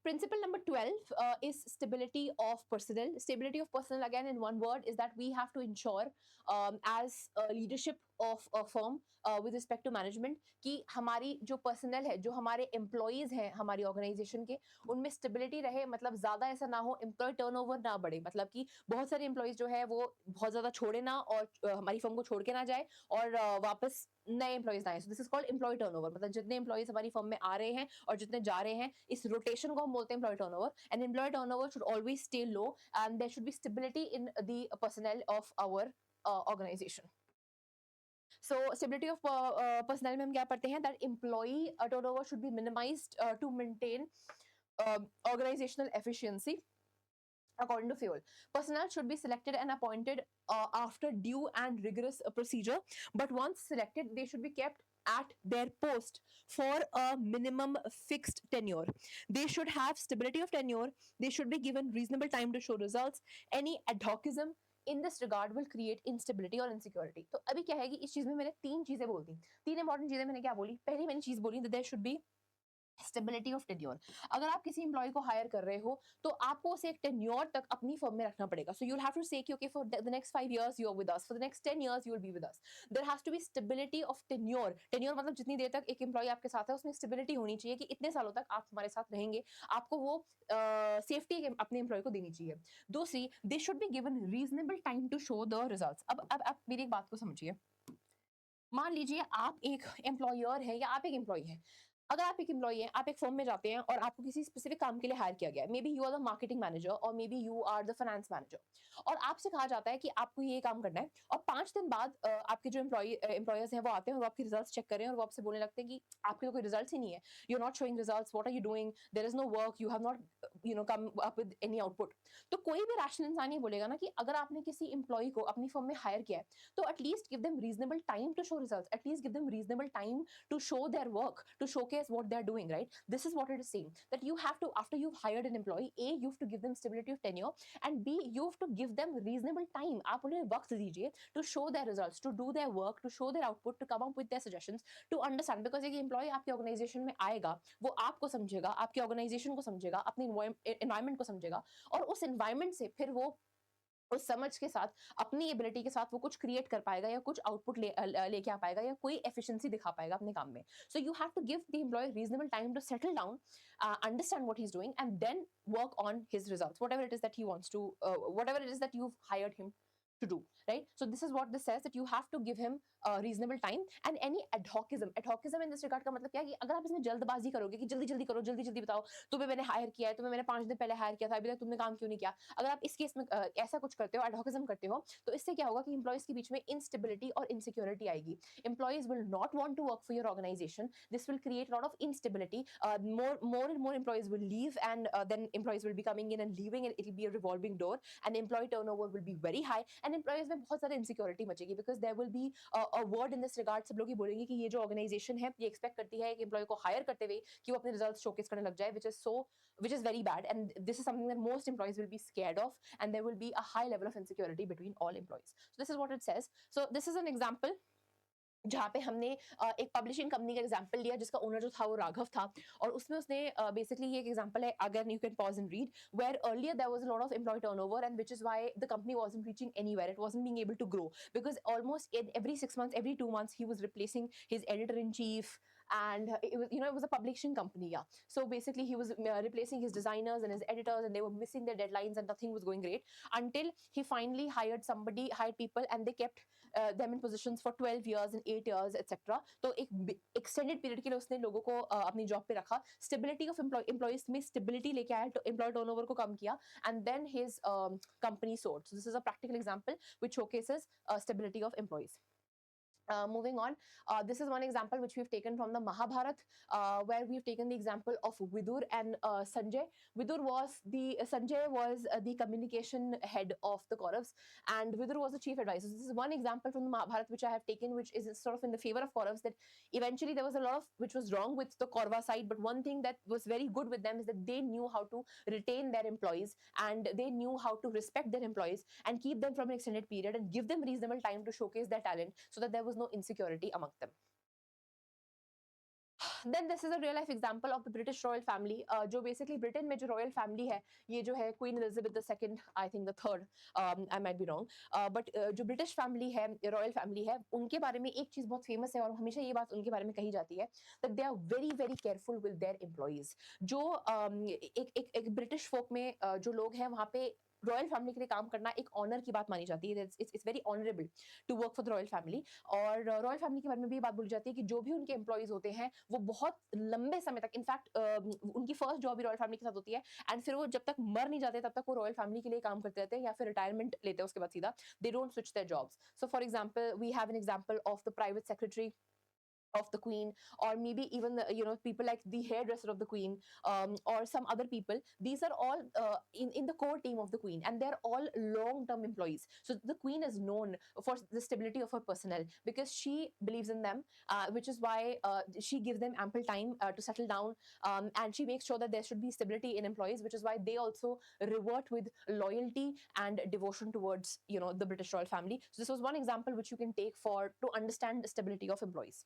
Principle number 12 is stability of personnel. Stability of personnel, again in one word, is that we have to ensure as a leadership of a firm with respect to management कि हमारी जो personal है, जो हमारे employees हैं हमारी organisation के, उनमें स्टेबिलिटी रहे, मतलब ज्यादा ऐसा ना हो, एम्प्लॉय टर्नओवर ना बढ़े, मतलब कि बहुत सारे एम्प्लॉयज जो है वो बहुत ज्यादा छोड़े ना और हमारी फर्म को छोड़ के ना जाए और वापस नए एम्प्लॉयज आए. So this is called employee turnover. मतलब जितने एम्प्लॉयज हमारी फर्म में आ रहे हैं और जितने जा रहे हैं, इस रोटेशन को हम बोलते हैं employee turnover. And employee turnover should always stay low and there should be stability in the personnel of our organisation. So stability of personnel में हम क्या पढ़ते हैं, that employee turnover should be minimized to maintain organizational efficiency. According to Fuel, personnel should be selected and appointed after due and rigorous procedure. But once selected, they should be kept at their post for a minimum fixed tenure. They should have stability of tenure. They should be given reasonable time to show results. Any ad hocism in this regard will create instability और insecurity. तो अभी क्या है कि इस चीज में मैंने तीन चीजें बोल दी. तीन इंपॉर्टेंट चीजें मैंने क्या बोली. पहली मैंने चीज बोली that there should be stability of tenure. अगर आप किसी एम्प्लॉय को हायर कर रहे हो तो आपको उसे एक टेन्योर तक अपनी फर्म में रखना पड़ेगा. So you will have to say कि okay for the next 5 years you are with us, for the next 10 years you will be with us. There has to be stability of tenure. Tenure मतलब जितनी देर तक एक employ आपके साथ है उसमें stability होनी चाहिए कि इतने सालों तक आप हमारे साथ रहेंगे. आपको वो सेफ्टी अपने एम्प्लॉय को देनी चाहिए. दूसरी, they should be given reasonable time to show the results. अब आप मेरी एक बात को समझिए. मान लीजिए आप एक एम्प्लॉयर है या आप एक एम्प्लॉय है. अगर आप एक एम्प्लॉय हैं, आप एक फर्म में जाते हैं और आपको किसी स्पेसिफिक काम के लिए हायर किया गया है, may be you are the marketing manager और may be you are the finance manager, और आपसे कहा जाता है कि आपको ये काम करना है, और 5 दिन बाद आपके जो एम्प्लॉयर्स हैं वो आते हैं और वो आपके रिजल्ट्स चेक कर रहे हैं और वो आपसे बोलने लगते हैं कि आपके तो कोई रिजल्ट ही नहीं है, you are not showing results, what are you doing, there is no work, you have not come up with any output. तो कोई भी रैशनल इंसान ये बोलेगा ना कि अगर आपने किसी एम्प्लॉय को अपनी फर्म में हायर किया है तो at least give them reasonable time to show results, at least give them reasonable time to show their work, to showcase what they're doing, right? This is what it is saying, that you have to, after you've hired an employee, A, you have to give them stability of tenure, and B, you have to give them reasonable time. आप उन्हें वक्त दीजिए to show their results, to do their work, to show their output, to come up with their suggestions, to understand, because एक employee आपके organization में आएगा, वो आपको समझेगा, आपके organization को समझेगा, अपने environment को समझेगा, और उस environment से फिर वो उस समझ के साथ, अपनी एबिलिटी के साथ वो कुछ क्रिएट कर पाएगा या कुछ आउटपुट लेके आ पाएगा या कोई एफिशिएंसी दिखा पाएगा अपने काम में. So you have to give the employee reasonable time to settle down, understand what he is doing, and then work on his results, whatever it is that he wants to, whatever it is that you've hired him to do, right? So this is what this says, that you have to give him reasonable time. And any ad hocism in this regard का मतलब क्या है कि अगर आप इसमें जल्दबाजी करोगे कि जल्दी जल्दी करो, जल्दी जल्दी बताओ, तुम्हें मैंने हायर किया है, तुम्हें मैंने 5 दिन पहले हायर किया था, अभी तक तुमने काम क्यों नहीं किया, अगर आप इस केस में ऐसा कुछ करते हो, ad hocism करते हो, तो इससे क्या होगा कि एम्प्लॉयज के बीच में इंस्टेबिलिटी और इनसिक्योरिटी आएगी. Employees will not want to work for your organisation. This will create lot of instability. more and more employees will leave, and then employees will be coming in and leaving, and it will be a revolving door, and employee turnover will be very high, and employees में बहुत ज़्यादा insecurity मचेगी, because there will be a word in this regard. सब लोग ये बोलेंगे कि ये जो organization है ये expect करती है एक employee को hire करते हुए कि वो अपने results showcase करने लग जाए, which is very bad, and this is something that most employees will be scared of, and there will be a high level of insecurity between all employees. So this is what it says. So this is an example जहाँ पे हमने एक publishing company का example लिया जिसका owner जो था वो राघव था, और उसमें उसने बेसिकली ये एक एग्जांपल है, अगर you can pause and read, where earlier there was a lot of employee turnover, and which is why the company wasn't reaching anywhere, it wasn't being able to grow, because almost every 6 months, every 2 months, he was replacing his editor in chief, and it was a publishing company, yeah. So basically he was replacing his designers and his editors, and they were missing their deadlines, and nothing was going great until he finally hired people, and they kept them in positions for 12 years and 8 years, etc. तो एक extended period के लिए उसने लोगों को अपनी job पे रखा, स्टेबिलिटी ऑफ एम्प्लॉयज में स्टेबिलिटी लेके आया, एम्प्लॉय टर्नओवर को कम किया, and then his company sold. So this is a practical example which showcases stability of employees. Moving on, this is one example which we've taken from the Mahabharat, where we've taken the example of Vidur and Sanjay. Sanjay was the communication head of the Kauravas, and Vidur was the chief advisor. So this is one example from the Mahabharat which I have taken, which is sort of in the favor of Kauravas, that eventually there was a lot of which was wrong with the Kaurava side, but one thing that was very good with them is that they knew how to retain their employees, and they knew how to respect their employees and keep them from an extended period and give them reasonable time to showcase their talent, so that there was no insecurity among them. Then this is a real life example of the British royal family, जो basically Britain में जो royal family है, ये जो है queen Elizabeth the second, I think the third, I might be wrong, but जो British family है, royal family है, उनके बारे में एक चीज बहुत फेमस है और हमेशा ये बात उनके बारे में कही जाती है, that they are very very careful with their employees. जो एक ब्रिटिश फोक में जो लोग हैं वहाँ पे रॉयल फैमिली के लिए काम करना एक ऑनर की बात मानी जाती है, it's very honourable to work for the royal family. और रॉयल फैमिली के बारे में भी ये बात बोली जाती है कि जो भी उनके एम्प्लॉइज होते हैं वो बहुत लंबे समय तक, इनफैक्ट उनकी फर्स्ट जॉब भी रॉयल फैमिली के साथ होती है, एंड फिर वो जब तक मर नहीं जाते तब तक वो रॉयल फैमिली के लिए काम करते रहते हैं या फिर रिटायरमेंट लेते हैं उसके बाद सीधा, they don't switch their jobs. So for example we have an example of the private secretary of the queen, or maybe even the, people like the hairdresser of the queen, or some other people. These are all in the core team of the queen, and they're all long term employees. So the queen is known for the stability of her personnel because she believes in them, which is why she gives them ample time to settle down, and she makes sure that there should be stability in employees, which is why they also revert with loyalty and devotion towards the British royal family. So this was one example which you can take for to understand the stability of employees.